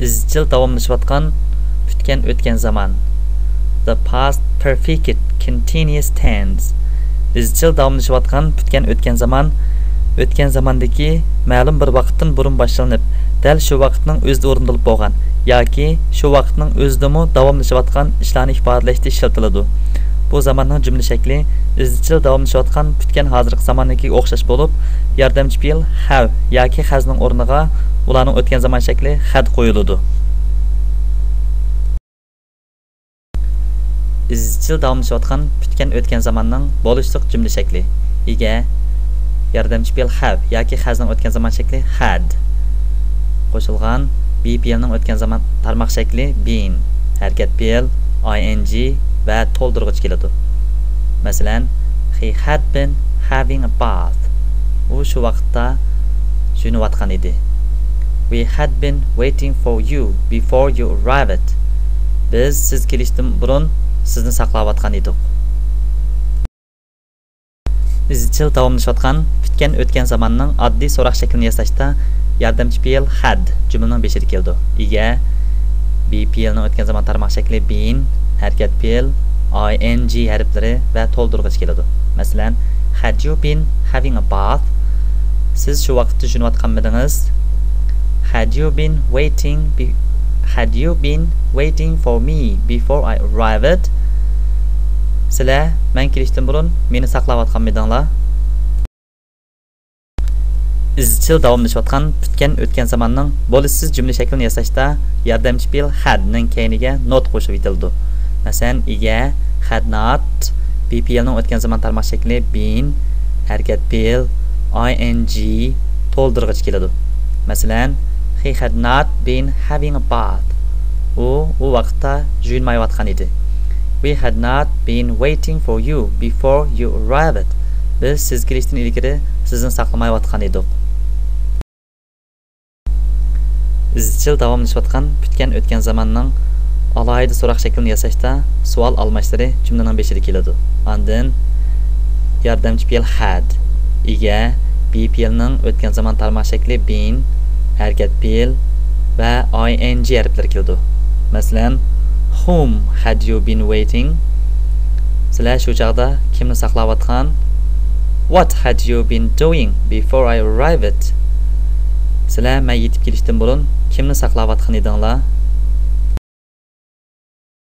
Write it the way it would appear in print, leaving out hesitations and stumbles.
izchil davomlashayotgan o'tgan o'tgan zaman. The past perfect continuous tense. Izchil davomlashayotgan o'tgan zaman o'tgan zamandagi ma'lum bir vaqtdan burun boshlanib, dal shu vaqtning o'zida o'rindalib bo'lgan yoki shu vaqtning o'zidami davomlashayotgan ishlarni ifodalashda ishlatiladi. Bu zamanning jumla shakli izchil davomlashayotgan hozirgi zamonnikiga o'xshash bo'lib, yordamchi fe'l have yoki hasning o'rniga ularning o'tgan zaman shakli had qo'yiladi. Izchil davomlashayotgan o'tgan zamonning bo'lishliq jumla shakli ega yordamchi fe'l have yoki hasning o'tgan zaman shakli had qo'shilgan be fe'lning o'tgan zaman tarmoq shakli been, harakat fe'l ing va to'ldirg'ich keladi. Masalan, he had been having a bath. U shu vaqtda yunayotgan edi. We had been waiting for you before you arrived. Biz siz kelishdan burun sizni saqlayotgan edik. Izchil davomlashayotgan o'tgan zamonning oddiy so'roq shaklini yasashda yordamchi fe'l had jumlaning beshida keldi. Ega be fe'lning o'tgan zaman tarmoq shakli been, harakat fe'l ing harflari va to'ldirg'ich keladi. Masalan, had you been having a bath? Siz shu vaqtda yunayotganmidingiz? Had you been waiting for me before I arrived? Sizlar men kelishdan burun meni saqlayotganmidinglar? Izchil davomlashayotgan o'tgan zamonning bo'lishsiz jumla shaklini yasashda yordamchi fe'l had ning keyiniga not qo'shib etildi. Masalan, ega had not be fe'lning o'tgan zaman tarmoq shakli been, harakat fe'l ing to'ldirg'ich keladi. Masalan, he had not been having a bath. U vaqtda yuyinmayotgan edi. We had not been waiting for you before you arrived. Biz siz kelishdan ilgari sizni saqlamayotgan edik. Izchil davomlashayotgan o'tgan zamonning alohida so'roq shaklini yasashda savol almashlari jumlaning beshida keladi. Ondan yordamchi fe'l had ega be fe'lning o'tgan zaman tarmoq shakli been, harakat fe'l va ing harflari keladi. Masalan, whom had you been waiting? Sizlar shu chaqda kimni saqlayotgan? What had you been doing before I arrived? Sizlar men yetib kelishdan burun kimni saqlayotgan edinglar?